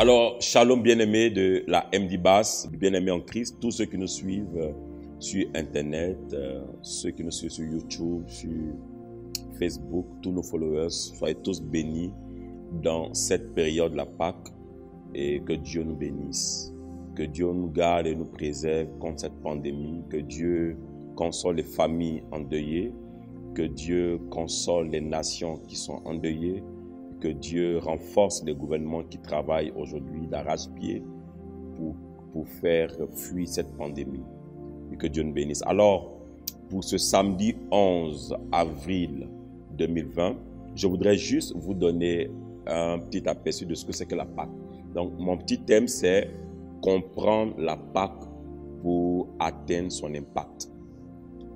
Alors, shalom bien-aimés de la MD Bass, bien-aimés en Christ, tous ceux qui nous suivent sur Internet, ceux qui nous suivent sur YouTube, sur Facebook, tous nos followers, soyez tous bénis dans cette période de la Pâque et que Dieu nous bénisse, que Dieu nous garde et nous préserve contre cette pandémie, que Dieu console les familles endeuillées, que Dieu console les nations qui sont endeuillées, que Dieu renforce les gouvernements qui travaillent aujourd'hui d'arrache-pied pour faire fuir cette pandémie. Et que Dieu nous bénisse. Alors, pour ce samedi 11 avril 2020, je voudrais juste vous donner un petit aperçu de ce que c'est que la Pâque. Donc, mon petit thème, c'est comprendre la Pâque pour atteindre son impact.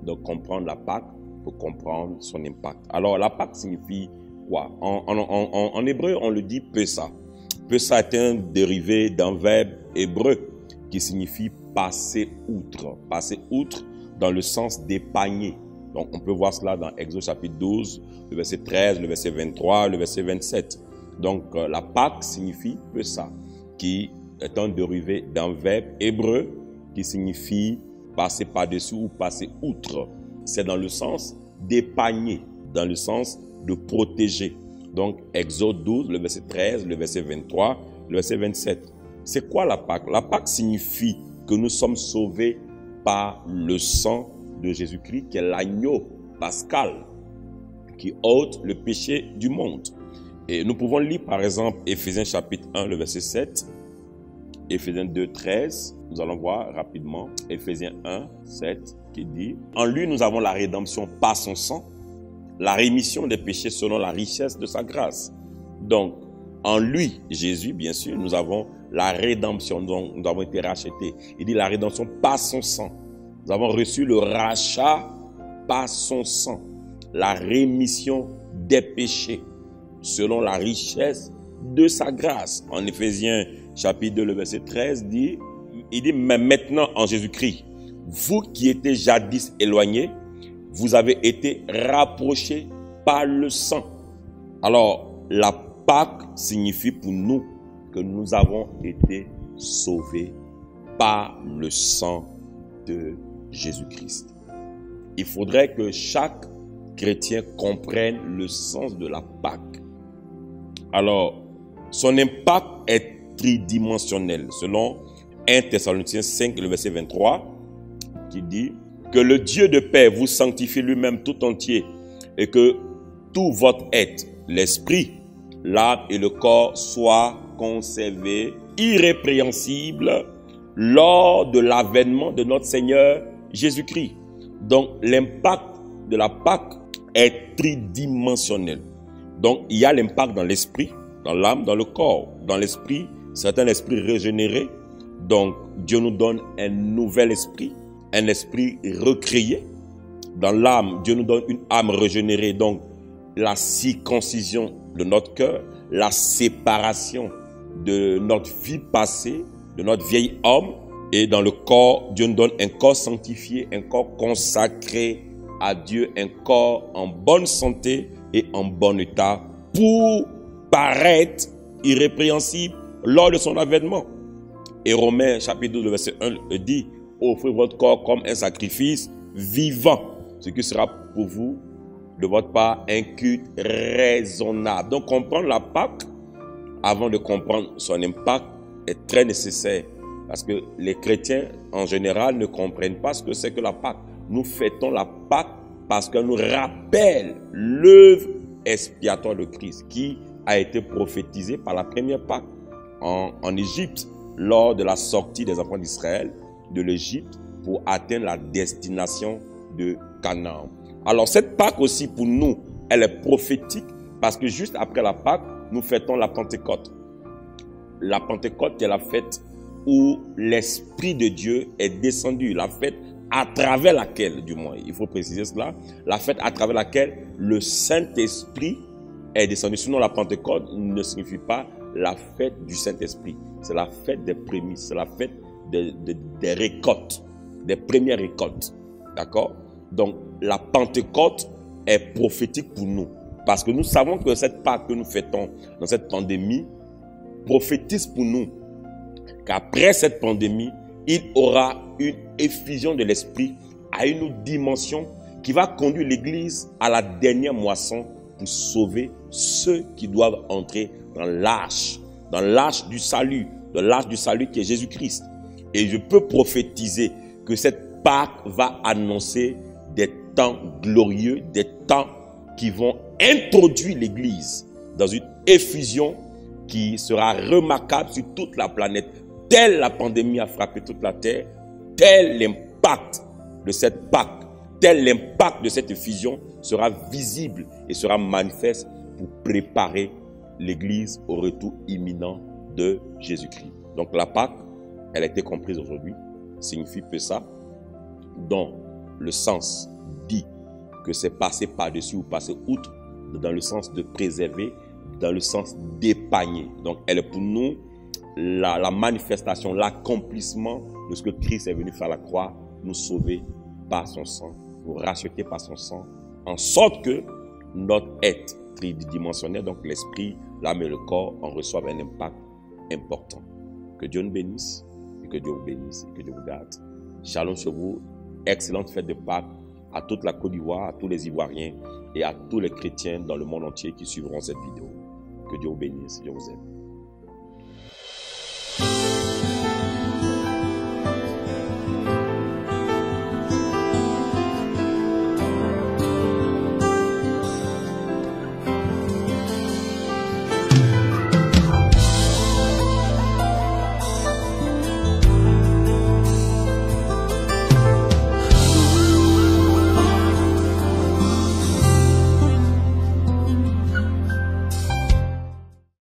Donc, comprendre la Pâque pour comprendre son impact. Alors, la Pâque signifie quoi? En hébreu, on le dit Pessa. Pessa est un dérivé d'un verbe hébreu qui signifie passer outre. Passer outre dans le sens d'épargner. Donc, on peut voir cela dans Exode chapitre 12, le verset 13, le verset 23, le verset 27. Donc, la Pâque signifie Pessa, qui est un dérivé d'un verbe hébreu qui signifie passer par-dessus ou passer outre. C'est dans le sens d'épargner, dans le sens de protéger. Donc, Exode 12, le verset 13, le verset 23, le verset 27. C'est quoi la Pâque? La Pâque signifie que nous sommes sauvés par le sang de Jésus-Christ, qui est l'agneau pascal, qui ôte le péché du monde. Et nous pouvons lire par exemple Éphésiens chapitre 1, le verset 7, Éphésiens 2, 13. Nous allons voir rapidement Éphésiens 1, 7, qui dit « En lui, nous avons la rédemption par son sang, la rémission des péchés selon la richesse de sa grâce. » Donc, en lui, Jésus, bien sûr, nous avons la rédemption, donc nous avons été rachetés. Il dit la rédemption par son sang. Nous avons reçu le rachat par son sang, la rémission des péchés selon la richesse de sa grâce. En Éphésiens chapitre 2, le verset 13, il dit « Mais maintenant en Jésus-Christ, vous qui étiez jadis éloignés, vous avez été rapprochés par le sang. » Alors, la Pâque signifie pour nous que nous avons été sauvés par le sang de Jésus-Christ. Il faudrait que chaque chrétien comprenne le sens de la Pâque. Alors, son impact est tridimensionnel, selon 1 Thessaloniciens 5, le verset 23, qui dit « Que le Dieu de paix vous sanctifie lui-même tout entier et que tout votre être, l'esprit, l'âme et le corps soient conservés irrépréhensibles lors de l'avènement de notre Seigneur Jésus-Christ. » Donc, l'impact de la Pâque est tridimensionnel. Donc, il y a l'impact dans l'esprit, dans l'âme, dans le corps. Dans l'esprit, c'est un esprit régénéré. Donc, Dieu nous donne un nouvel esprit, un esprit recréé. Dans l'âme, Dieu nous donne une âme régénérée. Donc, la circoncision de notre cœur, la séparation de notre vie passée, de notre vieil homme. Et dans le corps, Dieu nous donne un corps sanctifié, un corps consacré à Dieu, un corps en bonne santé et en bon état pour paraître irrépréhensible lors de son avènement. Et Romains chapitre 12, verset 1 dit « Offrez votre corps comme un sacrifice vivant, ce qui sera pour vous de votre part un culte raisonnable. » Donc comprendre la Pâque avant de comprendre son impact est très nécessaire parce que les chrétiens en général ne comprennent pas ce que c'est que la Pâque. Nous fêtons la Pâque parce qu'elle nous rappelle l'œuvre expiatoire de Christ qui a été prophétisée par la première Pâque en Égypte lors de la sortie des enfants d'Israël de l'Égypte pour atteindre la destination de Canaan. Alors cette Pâque aussi pour nous, elle est prophétique parce que juste après la Pâque, nous fêtons la Pentecôte. La Pentecôte qui est la fête où l'Esprit de Dieu est descendu, la fête à travers laquelle, du moins, il faut préciser cela, la fête à travers laquelle le Saint-Esprit est descendu. Sinon, la Pentecôte ne signifie pas la fête du Saint-Esprit. C'est la fête des prémices, c'est la fête des récoltes, des premières récoltes. D'accord? Donc, la Pentecôte est prophétique pour nous. Parce que nous savons que cette Pâque que nous fêtons dans cette pandémie prophétise pour nous qu'après cette pandémie, il aura une effusion de l'Esprit à une dimension qui va conduire l'Église à la dernière moisson pour sauver ceux qui doivent entrer dans l'arche du salut, dans l'arche du salut qui est Jésus-Christ. Et je peux prophétiser que cette Pâque va annoncer des temps glorieux, des temps qui vont introduire l'Église dans une effusion qui sera remarquable sur toute la planète. Telle la pandémie a frappé toute la terre, tel l'impact de cette Pâque, tel l'impact de cette effusion sera visible et sera manifeste pour préparer l'Église au retour imminent de Jésus-Christ. Donc la Pâque, elle a été comprise aujourd'hui, signifie Pessa, dont le sens dit que c'est passer par-dessus ou passer outre, dans le sens de préserver, dans le sens d'épargner. Donc elle est pour nous la manifestation, l'accomplissement de ce que Christ est venu faire à la croix, nous sauver par son sang, nous racheter par son sang, en sorte que notre être tridimensionnel, donc l'esprit, l'âme et le corps, en reçoivent un impact important. Que Dieu nous bénisse, et que Dieu vous bénisse, et que Dieu vous garde. Shalom sur vous, excellente fête de Pâques à toute la Côte d'Ivoire, à tous les Ivoiriens et à tous les chrétiens dans le monde entier qui suivront cette vidéo. Que Dieu vous bénisse, Dieu vous aime.